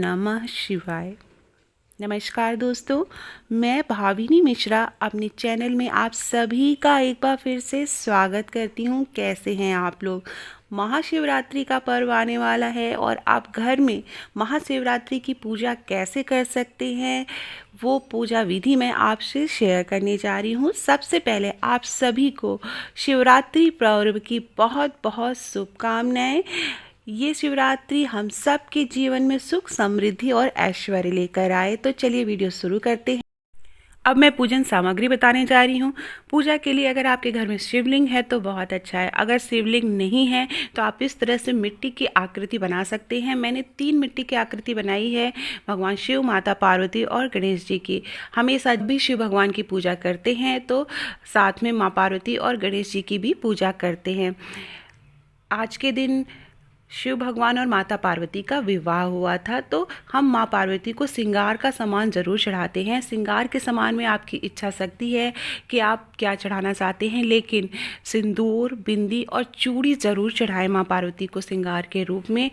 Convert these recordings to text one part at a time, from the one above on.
नमः शिवाय। नमस्कार दोस्तों, मैं भाविनी मिश्रा अपने चैनल में आप सभी का एक बार फिर से स्वागत करती हूँ। कैसे हैं आप लोग? महाशिवरात्रि का पर्व आने वाला है और आप घर में महाशिवरात्रि की पूजा कैसे कर सकते हैं वो पूजा विधि मैं आपसे शेयर करने जा रही हूँ। सबसे पहले आप सभी को शिवरात्रि पर्व की बहुत बहुत शुभकामनाएं। ये शिवरात्रि हम सब के जीवन में सुख समृद्धि और ऐश्वर्य लेकर आए। तो चलिए वीडियो शुरू करते हैं। अब मैं पूजन सामग्री बताने जा रही हूँ। पूजा के लिए अगर आपके घर में शिवलिंग है तो बहुत अच्छा है। अगर शिवलिंग नहीं है तो आप इस तरह से मिट्टी की आकृति बना सकते हैं। मैंने 3 मिट्टी की आकृति बनाई है, भगवान शिव, माता पार्वती और गणेश जी की। हमेशा भी शिव भगवान की पूजा करते हैं तो साथ में माँ पार्वती और गणेश जी की भी पूजा करते हैं। आज के दिन शिव भगवान और माता पार्वती का विवाह हुआ था, तो हम माँ पार्वती को श्रृंगार का सामान ज़रूर चढ़ाते हैं। श्रृंगार के सामान में आपकी इच्छा शक्ति है कि आप क्या चढ़ाना चाहते हैं, लेकिन सिंदूर, बिंदी और चूड़ी ज़रूर चढ़ाएं माँ पार्वती को श्रृंगार के रूप में।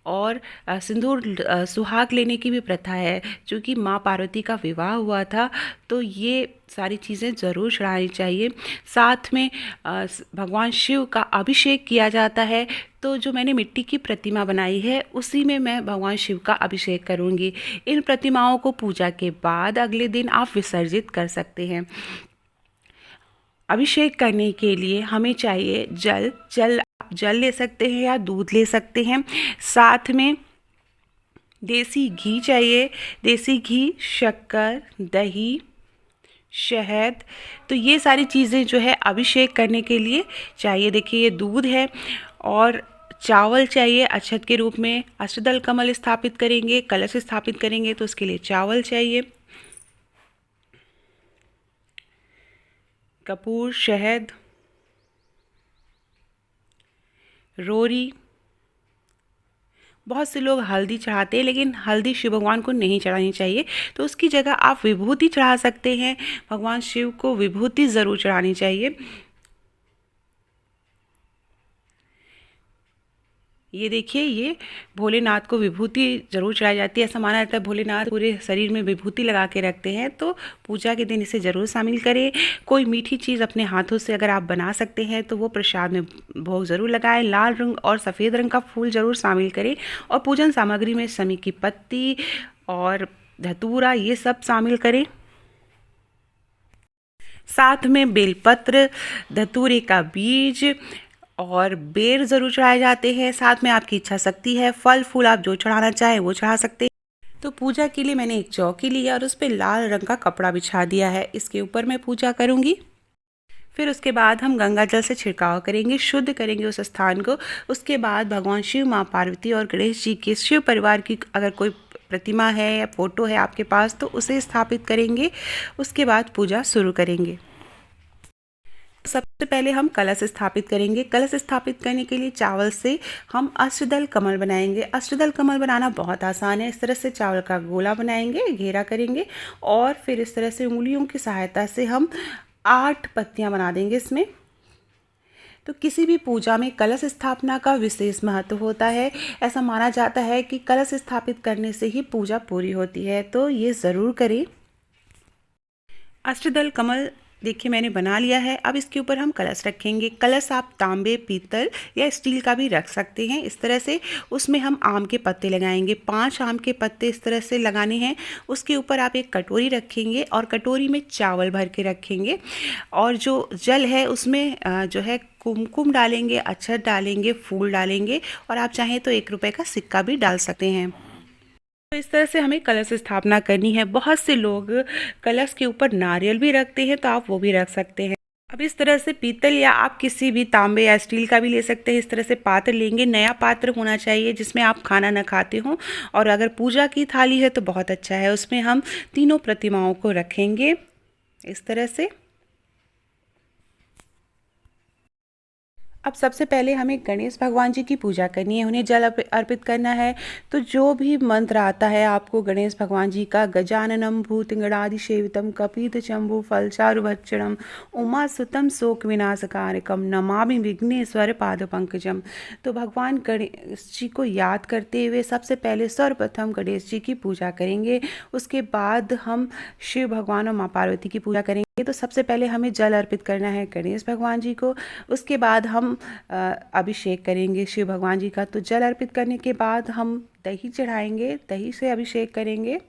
और सिंदूर सुहाग लेने की भी प्रथा है। चूँकि माँ पार्वती का विवाह हुआ था तो ये सारी चीज़ें ज़रूर चढ़ानी चाहिए। साथ में भगवान शिव का अभिषेक किया जाता है। तो जो मैंने मिट्टी की प्रतिमा बनाई है उसी में मैं भगवान शिव का अभिषेक करूँगी। इन प्रतिमाओं को पूजा के बाद अगले दिन आप विसर्जित कर सकते हैं। अभिषेक करने के लिए हमें चाहिए जल ले सकते हैं या दूध ले सकते हैं। साथ में देसी घी चाहिए, देसी घी, शक्कर, दही, शहद। तो ये सारी चीज़ें जो है अभिषेक करने के लिए चाहिए। देखिए ये दूध है और चावल चाहिए अक्षत के रूप में। अष्टदल कमल स्थापित करेंगे, कलश स्थापित करेंगे तो उसके लिए चावल चाहिए। कपूर, शहद, रोरी। बहुत से लोग हल्दी चढ़ाते हैं, लेकिन हल्दी शिव भगवान को नहीं चढ़ानी चाहिए, तो उसकी जगह आप विभूति चढ़ा सकते हैं। भगवान शिव को विभूति ज़रूर चढ़ानी चाहिए। ये देखिए, ये भोलेनाथ को विभूति ज़रूर चढ़ाई जाती है। ऐसा माना जाता है भोलेनाथ पूरे शरीर में विभूति लगा के रखते हैं, तो पूजा के दिन इसे ज़रूर शामिल करें। कोई मीठी चीज़ अपने हाथों से अगर आप बना सकते हैं तो वो प्रसाद में भोग ज़रूर लगाएं। लाल रंग और सफ़ेद रंग का फूल ज़रूर शामिल करें। और पूजन सामग्री में शमी की पत्ती और धतूरा ये सब शामिल करें। साथ में बेलपत्र, धतूरे का बीज और बेर ज़रूर चढ़ाए जाते हैं। साथ में आपकी इच्छा शक्ति है, फल फूल आप जो चढ़ाना चाहें वो चढ़ा सकते हैं। तो पूजा के लिए मैंने एक चौकी लिया और उस पर लाल रंग का कपड़ा बिछा दिया है। इसके ऊपर मैं पूजा करूँगी। फिर उसके बाद हम गंगा जल से छिड़काव करेंगे, शुद्ध करेंगे उस स्थान को। उसके बाद भगवान शिव, माँ पार्वती और गणेश जी के शिव परिवार की अगर कोई प्रतिमा है या फोटो है आपके पास तो उसे स्थापित करेंगे। उसके बाद पूजा शुरू करेंगे। सबसे पहले हम कलश स्थापित करेंगे। कलश स्थापित करने के लिए चावल से हम अष्टदल कमल बनाएंगे। अष्टदल कमल बनाना बहुत आसान है। इस तरह से चावल का गोला बनाएंगे, घेरा करेंगे और फिर इस तरह से उंगलियों की सहायता से हम 8 पत्तियां बना देंगे इसमें। तो किसी भी पूजा में कलश स्थापना का विशेष महत्व होता है। ऐसा माना जाता है कि कलश स्थापित करने से ही पूजा पूरी होती है, तो ये ज़रूर करें। अष्टदल कमल देखिए मैंने बना लिया है। अब इसके ऊपर हम कलश रखेंगे। कलश आप तांबे, पीतल या स्टील का भी रख सकते हैं। इस तरह से उसमें हम आम के पत्ते लगाएंगे। 5 आम के पत्ते इस तरह से लगाने हैं। उसके ऊपर आप एक कटोरी रखेंगे और कटोरी में चावल भर के रखेंगे और जो जल है उसमें जो है कुमकुम डालेंगे, अक्षत डालेंगे, फूल डालेंगे और आप चाहें तो 1 रुपये का सिक्का भी डाल सकते हैं। तो इस तरह से हमें कलश स्थापना करनी है। बहुत से लोग कलश के ऊपर नारियल भी रखते हैं, तो आप वो भी रख सकते हैं। अब इस तरह से पीतल या आप किसी भी तांबे या स्टील का भी ले सकते हैं। इस तरह से पात्र लेंगे। नया पात्र होना चाहिए जिसमें आप खाना न खाते हों। और अगर पूजा की थाली है तो बहुत अच्छा है। उसमें हम तीनों प्रतिमाओं को रखेंगे इस तरह से। अब सबसे पहले हमें गणेश भगवान जी की पूजा करनी है, उन्हें जल अर्पित करना है। तो जो भी मंत्र आता है आपको गणेश भगवान जी का, गजाननम भूतगणादि सेवितम कपित चंबु फलचारु भक्षणम उमा सुतम शोक विनाशकारकम नमामि विघ्नेश्वर पाद पंकजम। तो भगवान गणेश जी को याद करते हुए सबसे पहले सर्वप्रथम गणेश जी की पूजा करेंगे। उसके बाद हम शिव भगवान और माँ पार्वती की पूजा करेंगे। तो सबसे पहले हमें जल अर्पित करना है गणेश भगवान जी को। उसके बाद हम अभिषेक करेंगे शिव भगवान जी का। तो जल अर्पित करने के बाद हम दही चढ़ाएंगे, दही से अभिषेक करेंगे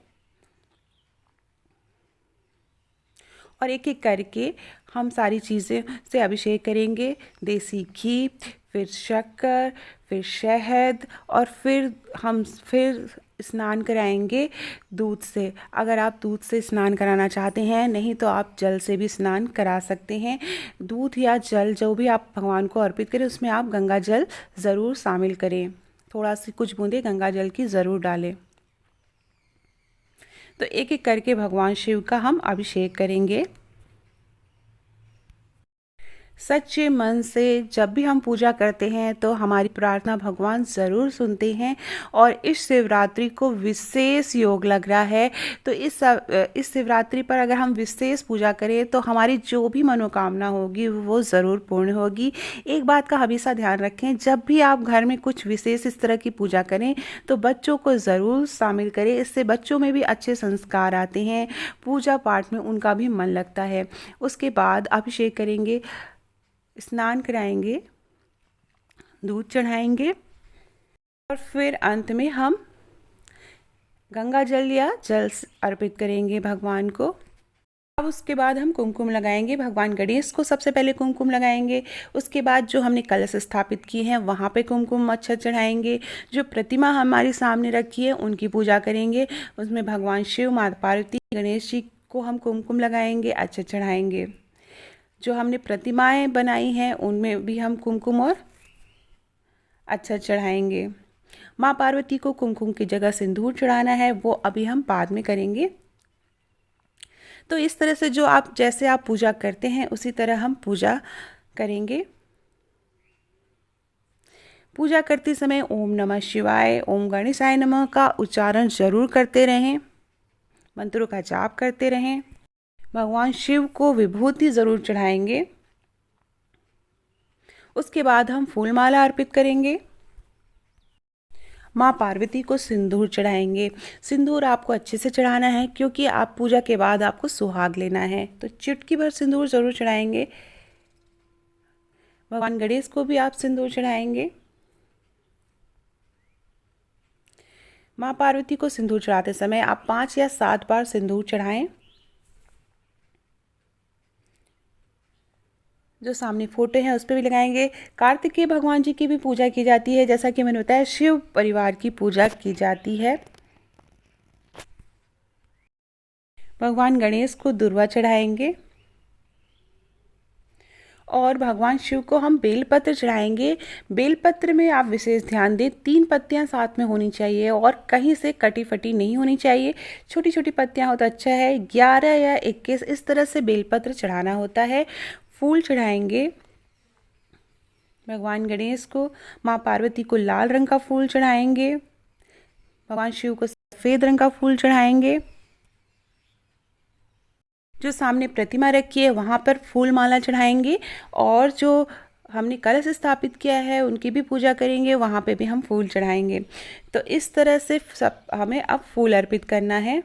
और एक एक करके हम सारी चीज़ें से अभिषेक करेंगे। देसी घी, फिर शक्कर, फिर शहद और फिर स्नान कराएंगे दूध से। अगर आप दूध से स्नान कराना चाहते हैं, नहीं तो आप जल से भी स्नान करा सकते हैं। दूध या जल जो भी आप भगवान को अर्पित करें उसमें आप गंगा जल ज़रूर शामिल करें, थोड़ा सी कुछ बूंदे गंगा जल की ज़रूर डालें। तो एक एक करके भगवान शिव का हम अभिषेक करेंगे। सच्चे मन से जब भी हम पूजा करते हैं तो हमारी प्रार्थना भगवान ज़रूर सुनते हैं। और इस शिवरात्रि को विशेष योग लग रहा है, तो इस शिवरात्रि पर अगर हम विशेष पूजा करें तो हमारी जो भी मनोकामना होगी वो ज़रूर पूर्ण होगी। एक बात का हमेशा ध्यान रखें, जब भी आप घर में कुछ विशेष इस तरह की पूजा करें तो बच्चों को ज़रूर शामिल करें, इससे बच्चों में भी अच्छे संस्कार आते हैं, पूजा पाठ में उनका भी मन लगता है। उसके बाद अभिषेक करेंगे, स्नान कराएंगे, दूध चढ़ाएंगे और फिर अंत में हम गंगा जल या जल अर्पित करेंगे भगवान को। अब उसके बाद हम कुमकुम लगाएंगे, भगवान गणेश को सबसे पहले कुमकुम लगाएंगे। उसके बाद जो हमने कलश स्थापित किए हैं वहाँ पे कुमकुम अक्षत चढ़ाएंगे। जो प्रतिमा हमारे सामने रखी है उनकी पूजा करेंगे, उसमें भगवान शिव, माता पार्वती, गणेश जी को हम कुमकुम लगाएंगे, अक्षत चढ़ाएंगे। जो हमने प्रतिमाएं बनाई हैं उनमें भी हम कुमकुम और अक्षत चढ़ाएंगे। माँ पार्वती को कुमकुम की जगह सिंदूर चढ़ाना है, वो अभी हम बाद में करेंगे। तो इस तरह से जैसे आप पूजा करते हैं उसी तरह हम पूजा करेंगे। पूजा करते समय ओम नमः शिवाय, ओम गणेशाय नमः का उच्चारण जरूर करते रहें, मंत्रों का जाप करते रहें। भगवान शिव को विभूति ज़रूर चढ़ाएंगे। उसके बाद हम फूल माला अर्पित करेंगे। माँ पार्वती को सिंदूर चढ़ाएंगे। सिंदूर आपको अच्छे से चढ़ाना है क्योंकि आप पूजा के बाद आपको सुहाग लेना है, तो चुटकी भर सिंदूर ज़रूर चढ़ाएंगे। भगवान गणेश को भी आप सिंदूर चढ़ाएंगे। माँ पार्वती को सिंदूर चढ़ाते समय आप 5 या 7 बार सिंदूर चढ़ाएं। जो सामने फोटो है उस पर भी लगाएंगे। कार्तिकेय भगवान जी की भी पूजा की जाती है, जैसा कि मैंने बताया शिव परिवार की पूजा की जाती है। भगवान गणेश को दुर्वा चढ़ाएंगे और भगवान शिव को हम बेलपत्र चढ़ाएंगे। बेलपत्र में आप विशेष ध्यान दें, 3 पत्तियां साथ में होनी चाहिए और कहीं से कटी फटी नहीं होनी चाहिए। छोटी छोटी पत्तियां हो तो अच्छा है। 11 या 21 इस तरह से बेलपत्र चढ़ाना होता है। फूल चढ़ाएंगे भगवान गणेश को। माँ पार्वती को लाल रंग का फूल चढ़ाएंगे। भगवान शिव को सफ़ेद रंग का फूल चढ़ाएंगे। जो सामने प्रतिमा रखी है वहाँ पर फूल माला चढ़ाएंगे और जो हमने कलश स्थापित किया है उनकी भी पूजा करेंगे, वहाँ पे भी हम फूल चढ़ाएंगे। तो इस तरह से सब हमें अब फूल अर्पित करना है।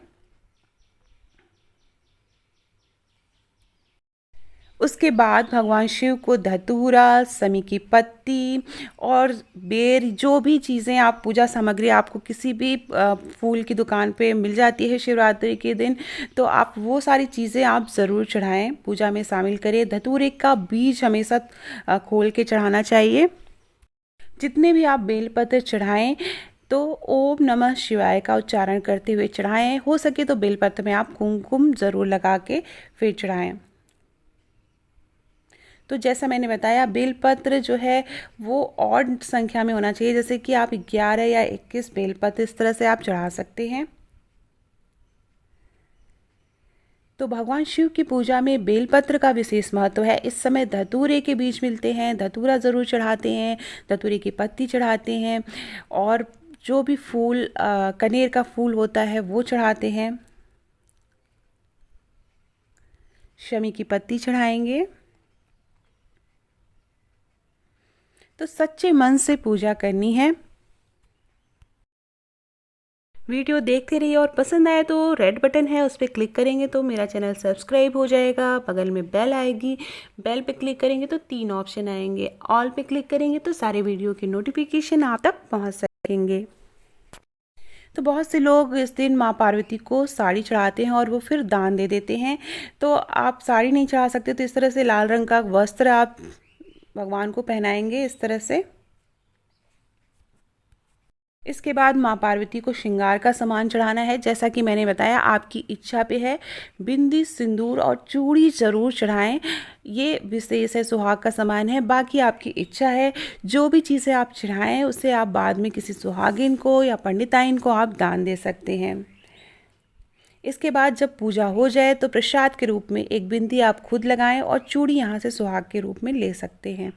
उसके बाद भगवान शिव को धतूरा, समी की पत्ती और बेर, जो भी चीज़ें आप पूजा सामग्री आपको किसी भी फूल की दुकान पे मिल जाती है शिवरात्रि के दिन, तो आप वो सारी चीज़ें आप ज़रूर चढ़ाएं, पूजा में शामिल करें। धतूरे का बीज हमेशा खोल के चढ़ाना चाहिए। जितने भी आप बेलपत्र चढ़ाएं तो ओम नमः शिवाय का उच्चारण करते हुए चढ़ाएं। हो सके तो बेलपत्र में आप कुमकुम ज़रूर लगा के फिर चढ़ाएं। तो जैसा मैंने बताया बेलपत्र जो है वो ऑड संख्या में होना चाहिए, जैसे कि आप 11 या 21 बेलपत्र इस तरह से आप चढ़ा सकते हैं। तो भगवान शिव की पूजा में बेलपत्र का विशेष महत्व है। इस समय धतूरे के बीज मिलते हैं, धतूरा ज़रूर चढ़ाते हैं, धतूरे की पत्ती चढ़ाते हैं और जो भी फूल कनेर का फूल होता है वो चढ़ाते हैं। शमी की पत्ती चढ़ाएंगे। तो सच्चे मन से पूजा करनी है। वीडियो देखते रहिए और पसंद आए तो रेड बटन है उस पर क्लिक करेंगे तो मेरा चैनल सब्सक्राइब हो जाएगा। बगल में बेल आएगी, बेल पे क्लिक करेंगे तो 3 ऑप्शन आएंगे। ऑल पे क्लिक करेंगे तो सारे वीडियो की नोटिफिकेशन आप तक पहुंच सकेंगे। तो बहुत से लोग इस दिन माँ पार्वती को साड़ी चढ़ाते हैं और वो फिर दान दे देते हैं। तो आप साड़ी नहीं चढ़ा सकते तो इस तरह से लाल रंग का वस्त्र आप भगवान को पहनाएंगे इस तरह से। इसके बाद माँ पार्वती को श्रृंगार का सामान चढ़ाना है। जैसा कि मैंने बताया आपकी इच्छा पे है। बिंदी, सिंदूर और चूड़ी ज़रूर चढ़ाएं। ये विशेष है, सुहाग का सामान है। बाकी आपकी इच्छा है, जो भी चीज़ें आप चढ़ाएं उसे आप बाद में किसी सुहागिन को या पंडिताइन को आप दान दे सकते हैं। इसके बाद जब पूजा हो जाए तो प्रसाद के रूप में एक बिंदी आप खुद लगाएं और चूड़ी यहाँ से सुहाग के रूप में ले सकते हैं।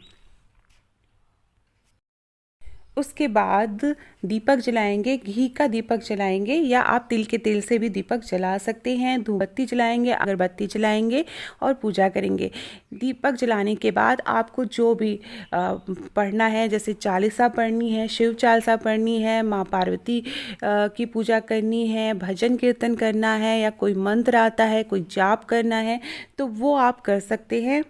उसके बाद दीपक जलाएंगे, घी का दीपक जलाएंगे या आप तिल के तेल से भी दीपक जला सकते हैं। धूपबत्ती जलाएंगे, अगरबत्ती जलाएंगे और पूजा करेंगे। दीपक जलाने के बाद आपको जो भी पढ़ना है, जैसे चालीसा पढ़नी है, शिव चालीसा पढ़नी है, माँ पार्वती की पूजा करनी है, भजन कीर्तन करना है या कोई मंत्र आता है, कोई जाप करना है तो वो आप कर सकते हैं।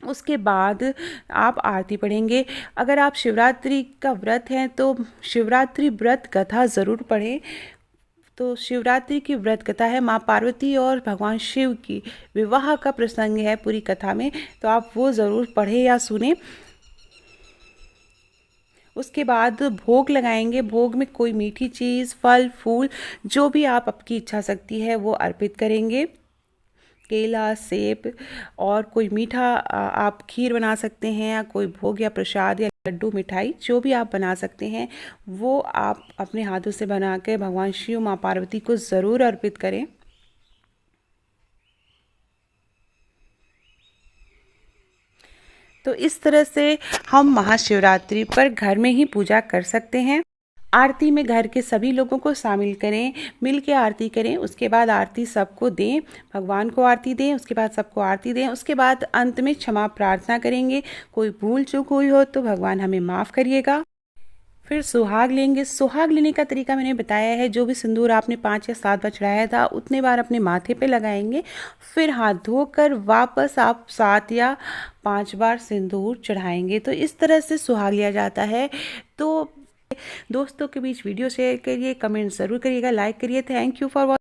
उसके बाद आप आरती पढ़ेंगे। अगर आप शिवरात्रि का व्रत हैं तो शिवरात्रि व्रत कथा ज़रूर पढ़ें। तो शिवरात्रि की व्रत कथा है, माँ पार्वती और भगवान शिव की विवाह का प्रसंग है पूरी कथा में, तो आप वो ज़रूर पढ़ें या सुने। उसके बाद भोग लगाएंगे। भोग में कोई मीठी चीज़, फल फूल जो भी आप आपकी इच्छा शक्ति है वो अर्पित करेंगे। केला, सेब और कोई मीठा आप खीर बना सकते हैं या कोई भोग या प्रसाद या लड्डू, मिठाई जो भी आप बना सकते हैं वो आप अपने हाथों से बना के भगवान शिव, माँ पार्वती को ज़रूर अर्पित करें। तो इस तरह से हम महाशिवरात्रि पर घर में ही पूजा कर सकते हैं। आरती में घर के सभी लोगों को शामिल करें, मिल के आरती करें। उसके बाद आरती सबको दें, भगवान को आरती दें, उसके बाद सबको आरती दें। उसके बाद अंत में क्षमा प्रार्थना करेंगे। कोई भूल चूक हुई हो तो भगवान हमें माफ़ करिएगा। फिर सुहाग लेंगे। सुहाग लेने का तरीका मैंने बताया है। जो भी सिंदूर आपने 5 या 7 बार चढ़ाया था उतने बार अपने माथे पे लगाएंगे। फिर हाथ धोकर वापस आप 7 या 5 बार सिंदूर चढ़ाएंगे। तो इस तरह से सुहाग लिया जाता है। तो दोस्तों के बीच वीडियो शेयर करिए, कमेंट ज़रूर करिएगा, लाइक करिए। Thank you for watching.